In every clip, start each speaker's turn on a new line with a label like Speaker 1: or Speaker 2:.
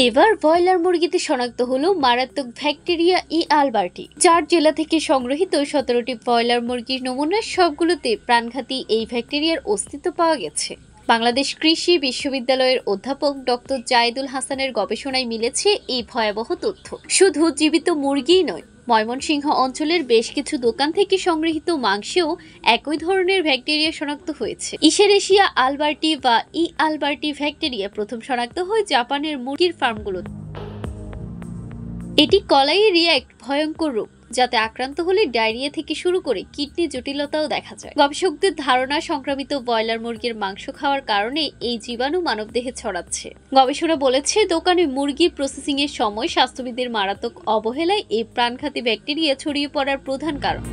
Speaker 1: এবার ব্রয়লার মুরগিতে শনাক্ত হলো মারাত্মক ব্যাকটেরিয়া ই আলবার্টি। 4 জেলা থেকে সংগ্রহিত 17টি ব্রয়লার মুরগির নমুনার সবগুলোতে প্রাণঘাতী এই ব্যাকটেরিয়ার অস্তিত্ব পাওয়া গেছে। বাংলাদেশ কৃষি বিশ্ববিদ্যালয়ের অধ্যাপক ডক্টর জায়েদুল হাসানের গবেষণায় মিলেছে এই ভয়াবহ তথ্য। শুধু জীবিত মুরগিই নয়, ময়মনসিংহ অঞ্চলের বেশ কিছু দোকান থেকে সংগৃহীত মাংসেও একই ধরনের ব্যাকটেরিয়া শনাক্ত হয়েছে। ইশেরেশিয়া আলবার্টি বা ই আলবার্টি ব্যাকটেরিয়া প্রথম শনাক্ত হয় জাপানের মুরগির ফার্মগুলোতে। এটি কলাইয়ে রিঅ্যাক্ট ভয়ঙ্কর রোগ, যাতে আক্রান্ত হলে ডায়রিয়া থেকে শুরু করে কিডনি জটিলতাও দেখা যায়। গবেষকদের ধারণা, সংক্রামিত ব্রয়লার মুরগির মাংস খাওয়ার কারণে এই জীবাণু মানবদেহে ছড়াচ্ছে। গবেষণা বলেছে, দোকানে মুরগি প্রসেসিং এর সময় স্বাস্থ্যবিদদের মারাত্মক অবহেলায় এই প্রাণঘাতী ব্যাকটেরিয়া ছড়িয়ে পড়ার প্রধান কারণ।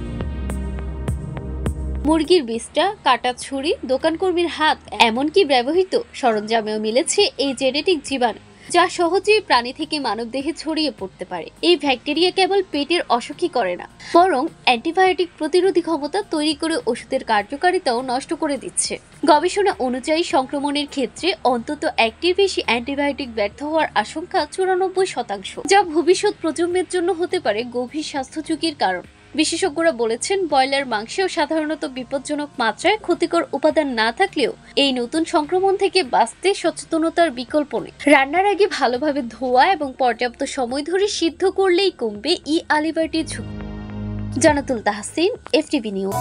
Speaker 1: মুরগির বিষ্ঠা, কাটা ছুরি, দোকানকর্মীর হাত, এমনকি ব্যবহৃত সরঞ্জামেও মিলেছে এই জেনেটিক জীবাণু, যা সহজেই প্রাণী থেকে মানবদেহে ছড়িয়ে পড়তে পারে। এই ব্যাকটেরিয়া কেবল পেটের অসুখই করে না, বরং অ্যান্টিবায়োটিক প্রতিরোধী ক্ষমতা তৈরি করে ওষুধের কার্যকারিতাও নষ্ট করে দিচ্ছে। গবেষণা অনুযায়ী সংক্রমণের ক্ষেত্রে অন্তত একটির বেশি অ্যান্টিবায়োটিক ব্যর্থ হওয়ার আশঙ্কা 94%, যা ভবিষ্যৎ প্রজন্মের জন্য হতে পারে গভীর স্বাস্থ্য ঝুঁকির কারণ। বিশেষজ্ঞরা বলেছেন, ব্রয়লার মাংসেও সাধারণত বিপজ্জনক মাত্রায় ক্ষতিকর উপাদান না থাকলেও এই নতুন সংক্রমণ থেকে বাঁচতে সচেতনতার বিকল্প নেই। রান্নার আগে ভালোভাবে ধোয়া এবং পর্যাপ্ত সময় ধরে সিদ্ধ করলেই কমবে ই আলবার্টির ঝুঁকি। Jannatul Tahsin, FTV news.